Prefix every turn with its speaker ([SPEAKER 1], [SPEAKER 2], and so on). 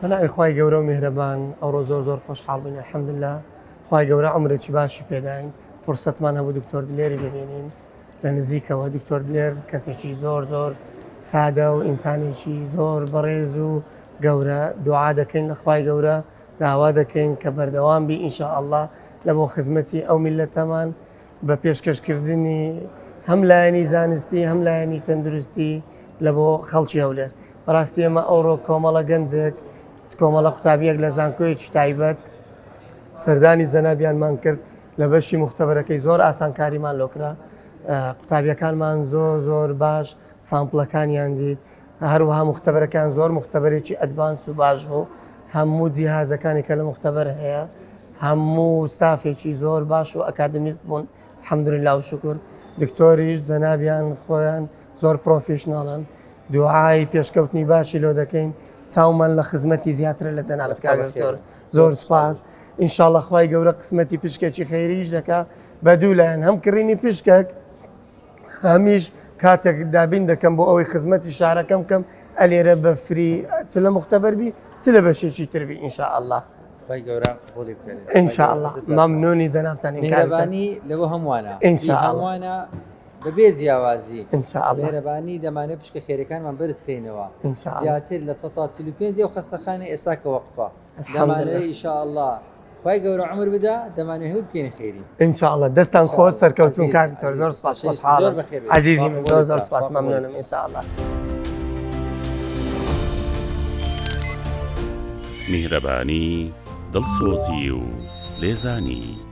[SPEAKER 1] بەناوی خوای گەورە و میهرەبان ئەوڕۆ زۆر خۆشحاڵ بووین الحەمدوللا خوای گەورە عومرێکی باشی پێداین فرسەتمان هەبوو دکتۆر دلێری ببینین لە نزیکەوە دکتۆر دلێر کەسێکی زۆر سادە و ئینسانێکی زۆر بەڕێز و گەورە دوعا دەکەین لە خوای گەورە داوا دەکەین کە بەردەوام بی ئینشاءالله لە بۆ خزمەتی ئەو میلەتەمان بە پێشکەشکردنی هەم لایەنی زانستی هەم لایەنی تەندروستی لە بۆ خەڵکی هەولێر بەڕاستی ئێمە ئەوڕۆ کۆمەڵە گەنجێک کۆمەڵە قوتابیەک لە زانکۆیەکی تایبەت سەردانی جەنابیانمان کرد لە بەشی مختبەرەکەی زۆر ئاسانکاریمان لۆکرا قوتابیەکانمان زۆر باش سامپڵەکانیان دیت هەروەها مختبەرەکان زۆر مختبەرێکی ئەدڤانس و باش بوو هەموو جیهازەکانی کە لە مختبەر هەیە هەموو ستافێکی زۆر باش و ئەکادمیست بوون الحەمدوللا و شکر دکتۆریش جەنابیان خۆیان زۆر پرۆفیشناڵن دوعای پێشکەوتنی باشی لۆ دەکەین چاومان لە خزمەتی زیاترە لە جەنابەت کاک دکتۆر زۆر سپاس ئینشاءڵڵا خوای گەورە قسمەتی پشکێکی خەیریش دەکا بە دوولایەن هەم کڕینی پشکێک هەمیش کاتێک دابین دەکەم بۆ ئەوەی خزمەتی شارەکەم کەم ئەلێرە بە فری چ لە مختبەربی چ لە بەشێکی تربی ئینشاءالله ئینشاءالله مەمنونی جەنابتان
[SPEAKER 2] میهرەبانی لەوە هەمووانە هەمووانە بەبێ جیاوازی میهرەبانی دەمانێت پشکە خێرەکانمان بەرزکەینەوە زیاتر لە 145 و خەستەخانەی ئێستا کە وەقفە دەمانەوێت ئینشاءالله خوای گەورە عومر بدا دەمانێت هەموو بکەین خێری
[SPEAKER 1] ئینشاءالله دەستان خۆش سەرکەوتون کاک دکتۆر زۆر سپاس خۆشحاڵم عەزیزی من زۆر سپاس مەمنونم ئینشاءالله
[SPEAKER 3] میهرەبانی دڵسۆزی و لێزانی